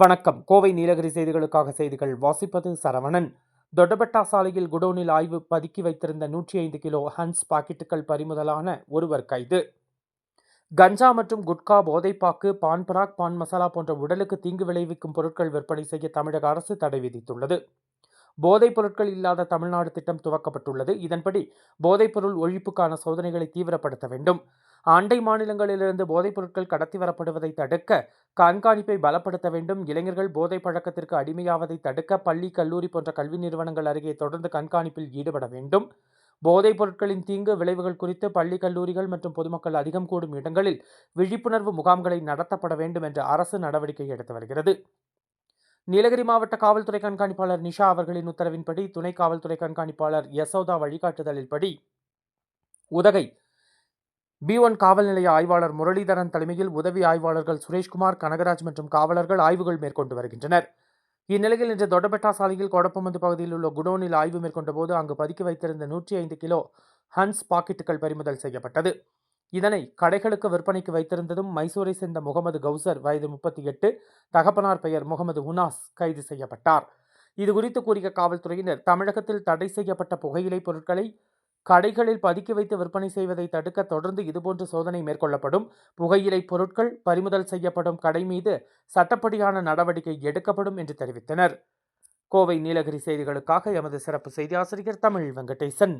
வணக்கம். கோவை நீலகிரி செய்திகளுக்காக செய்திகள் வாசிப்பது சரவணன். தொட்டபெட்டா சாலையில் குடோனில் ஆய்வு பதுக்கி வைத்திருந்த 105 கிலோ ஹன்ஸ் பாக்கெட்டுகள் பறிமுதலான ஒருவர் கைது. கஞ்சா மற்றும் குட்கா, போதைப்பாக்கு, பான் பராக், பான் மசாலா போன்ற உடலுக்கு தீங்கு விளைவிக்கும் பொருட்கள் விற்பனை செய்ய தமிழக அரசு தடை விதித்துள்ளது. போதைப் பொருட்கள் இல்லாத தமிழ்நாடு திட்டம் துவக்கப்பட்டுள்ளது. இதன்படி போதைப்பொருள் ஒழிப்புக்கான சோதனைகளை தீவிரப்படுத்த வேண்டும். அண்டை மாநிலங்களிலிருந்து போதைப் பொருட்கள் கடத்தி வரப்படுவதை தடுக்க கண்காணிப்பை பலப்படுத்த வேண்டும். இளைஞர்கள் போதைப் பழக்கத்திற்கு அடிமையாவதை தடுக்க பள்ளி, கல்லூரி போன்ற கல்வி நிறுவனங்கள் அருகே தொடர்ந்து கண்காணிப்பில் ஈடுபட வேண்டும். போதைப் பொருட்களின் தீங்கு விளைவுகள் குறித்து பள்ளி, கல்லூரிகள் மற்றும் பொதுமக்கள் அதிகம் கூடும் இடங்களில் விழிப்புணர்வு முகாம்களை நடத்தப்பட வேண்டும் என்று அரசு நடவடிக்கை எடுத்து வருகிறது. நீலகிரி மாவட்ட காவல்துறை கண்காணிப்பாளர் நிஷா அவர்களின் உத்தரவின்படி துணை காவல்துறை கண்காணிப்பாளர் யசோதா வழிகாட்டுதலின்படி உதகை B1 காவல் நிலைய ஆய்வாளர் முரளிதரன் தலைமையில் உதவி ஆய்வாளர்கள் சுரேஷ்குமார், கனகராஜ் மற்றும் காவலர்கள் ஆய்வுகள் மேற்கொண்டு வருகின்றனர். இந்நிலையில் இன்று தொட்டபெட்டா சாலையில் கோடப்பமந்து பகுதியில் உள்ள குடோனில் ஆய்வு மேற்கொண்ட போது அங்கு பதுக்கி வைத்திருந்த 105 கிலோ ஹன்ஸ் பாக்கெட்டுகள் பறிமுதல் செய்யப்பட்டது. இதனை கடைகளுக்கு விற்பனைக்கு வைத்திருந்ததும் மைசூரை சேர்ந்த முகமது கௌசர், வயது 38, தகப்பனார் பெயர் முகமது உனாஸ் கைது செய்யப்பட்டார். இதுகுறித்து கூறிய காவல்துறையினர், தமிழகத்தில் தடை செய்யப்பட்ட புகையிலை பொருட்களை கடைகளில் பதுக்கி வைத்து விற்பனை செய்வதை தடுக்க தொடர்ந்து இதுபோன்று சோதனை மேற்கொள்ளப்படும். புகையிலை பொருட்கள் பறிமுதல் செய்யப்படும் கடை மீது சட்டப்படியான நடவடிக்கை எடுக்கப்படும் என்று தெரிவித்தனர். கோவை நீலகிரி செய்திகளுக்காக எமது சிறப்பு செய்தி ஆசிரியர் தமிழ் வெங்கடேசன்.